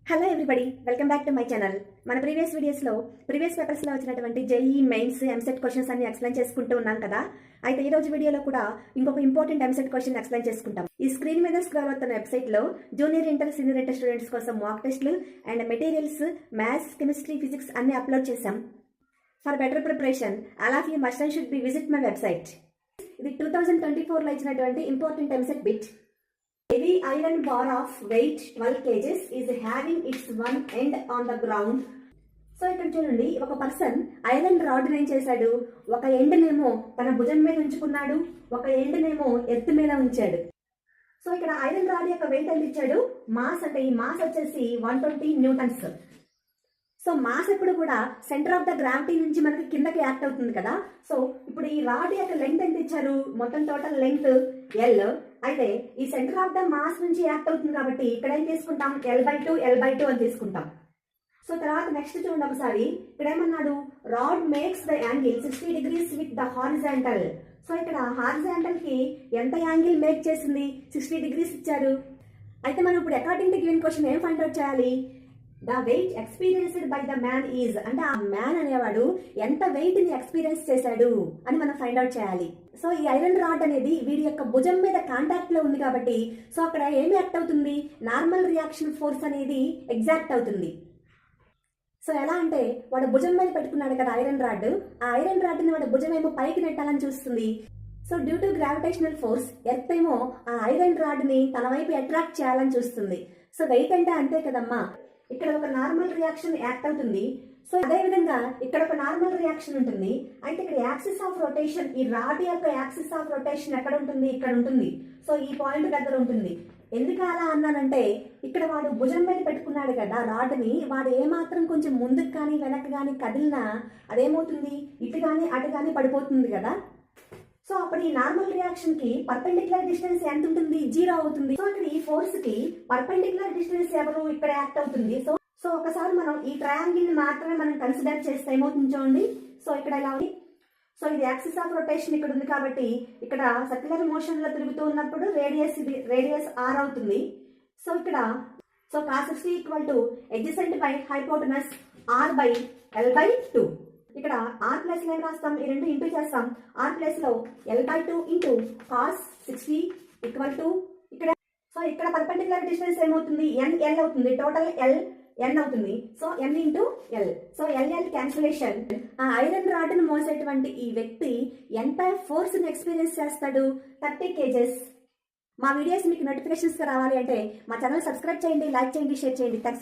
Hello everybody, welcome back to my channel. మన previous పేపర్స్లో వచ్చినటువంటి జేఈఈ మెయిన్స్ ఎంసెట్ క్వశ్చన్స్ అన్ని ఎక్స్ప్లెయిన్ చేసుకుంటూ ఉన్నాం కదా. అయితే ఈ రోజు వీడియోలో కూడా ఇంకొక ఇంపార్టెంట్ ఎంసెట్ క్వశ్చన్ ఎక్స్ప్లెయిన్ చేసుకుంటాం. ఈ స్క్రీన్ మీద స్క్రోల్ అవుతున్న వెబ్సైట్లో junior inter, senior inter students కోసం మాక్ టెస్ట్లు and materials, maths, chemistry, physics అన్ని అప్లోడ్ చేశాం. For better preparation all of you must and should be visit my website. ఇది 2024లో ఇచ్చినటువంటి important EAMCET bit. Heavy iron bar of weight 12 kgs is having its one end on the ground. So ఇక్కడ చూడండి, ఒక person iron rod ఏం చేశాడు, ఒక end నేమో తన భుజం మీద ఉంచుకున్నాడు, ఒక ఎండ్ నేమో ఎర్త్ మీద ఉంచాడు. సో ఇక్కడ ఐరన్ రాడ్ యొక్క వెయిట్ ఎంత ఇచ్చాడు, మాస్ అంటే ఈ మాస్ వచ్చేసి 120 న్యూటన్స్. సో మాస్ ఎప్పుడు కూడా సెంటర్ ఆఫ్ ద గ్రావిటీ నుంచి మనకి కిందకి యాక్ట్ అవుతుంది కదా. సో ఇప్పుడు ఈ రాడ్ యొక్క లెంగ్త్ ఎంత ఇచ్చారు, మొత్తం టోటల్ లెంగ్త్ L. అయితే ఈ సెంటర్ ఆఫ్ ద మాస్ నుంచి యాక్ట్ అవుతుంది కాబట్టి ఇక్కడ ఏం తీసుకుంటాం, L/2 అని తీసుకుంటాం. సో తర్వాత నెక్స్ట్ చూడండి ఒకసారి, ఇక్కడ ఏమన్నాడు, rod makes the angle 60 degrees with the horizontal. So ఇక్కడ హారిజాంటల్ కి ఎంత యాంగిల్ మేక్ చేసింది, 60 degrees ఇచ్చారు. అయితే మనం ఇప్పుడు అకార్డింగ్ టు గివెన్ క్వశ్చన్ ఏం ఫైండ్ అవుట్ చేయాలి, the weight experienced by the man is, అంటే ఆ మ్యాన్ అనేవాడు ఎంత వెయిట్ ని ఎక్స్పీరియన్స్ చేశాడు అని మనం ఫైండ్ అవుట్ చేయాలి. సో ఈ ఐరన్ రాడ్ అనేది వీడి యొక్క భుజం మీద కాంటాక్ట్ లో ఉంది కాబట్టి సో అక్కడ ఏమి యాక్ట్ అవుతుంది, నార్మల్ రియాక్షన్ ఫోర్స్ అనేది ఎగ్జాక్ట్ అవుతుంది. సో ఎలా అంటే వాడు భుజం మీద పెట్టుకున్నాడు కదా ఐరన్ రాడ్, ఆ ఐరన్ రాడ్ ని వాడు భుజం ఏమో పైకి నెట్టాలని చూస్తుంది. So due to gravitational force earth ఏమో ఆ ఐరన్ రాడ్ ని తన వైపు అట్రాక్ట్ చేయాలని చూస్తుంది. సో వెయిట్ అంటే అంతే కదమ్మా, ఇక్కడ ఒక నార్మల్ రియాక్షన్ యాక్ట్ అవుతుంది. సో అదే విధంగా ఇక్కడ ఒక నార్మల్ రియాక్షన్ ఉంటుంది. అయితే ఇక్కడ యాక్సిస్ ఆఫ్ రొటేషన్, ఈ రాడ్ యొక్క యాక్సిస్ ఆఫ్ రొటేషన్ ఎక్కడ ఉంటుంది, ఇక్కడ ఉంటుంది. సో ఈ పాయింట్ దగ్గర ఉంటుంది. ఎందుకు అలా అన్నానంటే ఇక్కడ వాడు భుజం మీద పెట్టుకున్నాడు కదా రాడ్ ని, వాడు ఏమాత్రం కొంచెం ముందుకు కానీ వెనక్కి కానీ కదిలినా అదేమవుతుంది, ఇటు కానీ అటు కానీ పడిపోతుంది కదా. సో అప్పుడు ఈ నార్మల్ రియాక్షన్ కి పర్పెండిక్యులర్ డిస్టెన్స్ ఎంత ఉంటుంది, 0 అవుతుంది. సో ఇక్కడ ఈ ఫోర్స్ కి పర్పెండిక్యులర్ డిస్టెన్స్ ఎవరు, ఇక్కడ యాక్ట్ అవుతుంది. సో ఒకసారి మనం ఈ ట్రయాంగిల్ ని మాత్రమే మనం కన్సిడర్ చేస్తే ఏమవుతుంది చూడండి. సో ఇక్కడ ఎలా ఉంది, సో ఇది యాక్సిస్ ఆఫ్ రొటేషన్ ఇక్కడ ఉంది కాబట్టి ఇక్కడ సర్క్యులర్ మోషన్ లో తిరుగుతూ ఉన్నప్పుడు రేడియస్ r అవుతుంది. సో ఇక్కడ so cos 60 = adjacent by hypotenuse r/L/2. ఇక్కడ r ప్లస్ లో ఏం రాస్తాం, ఈ రెండు ఇంటూ చేస్తాం, r ప్లస్ లో L/2 ఇంటూ cos 60 = ఇక్కడ. సో ఇక్కడ పర్పెండిక్యులర్ డిస్టెన్స్ ఏమవుతుంది, L అవుతుంది, టోటల్ N అవుతుంది. So N into L. So L cancellation. ఆ ఐరన్ రాడ్ ను మోసేటువంటి ఈ వ్యక్తి ఎంత ఫోర్స్ ని ఎక్స్పీరియన్స్ చేస్తాడు, 30 kgs. మా వీడియోస్ మీకు నోటిఫికేషన్స్ రావాలి అంటే మా ఛానల్ సబ్స్క్రైబ్ చేయండి, లైక్ చేయండి, షేర్ చేయండి. థాంక్స్.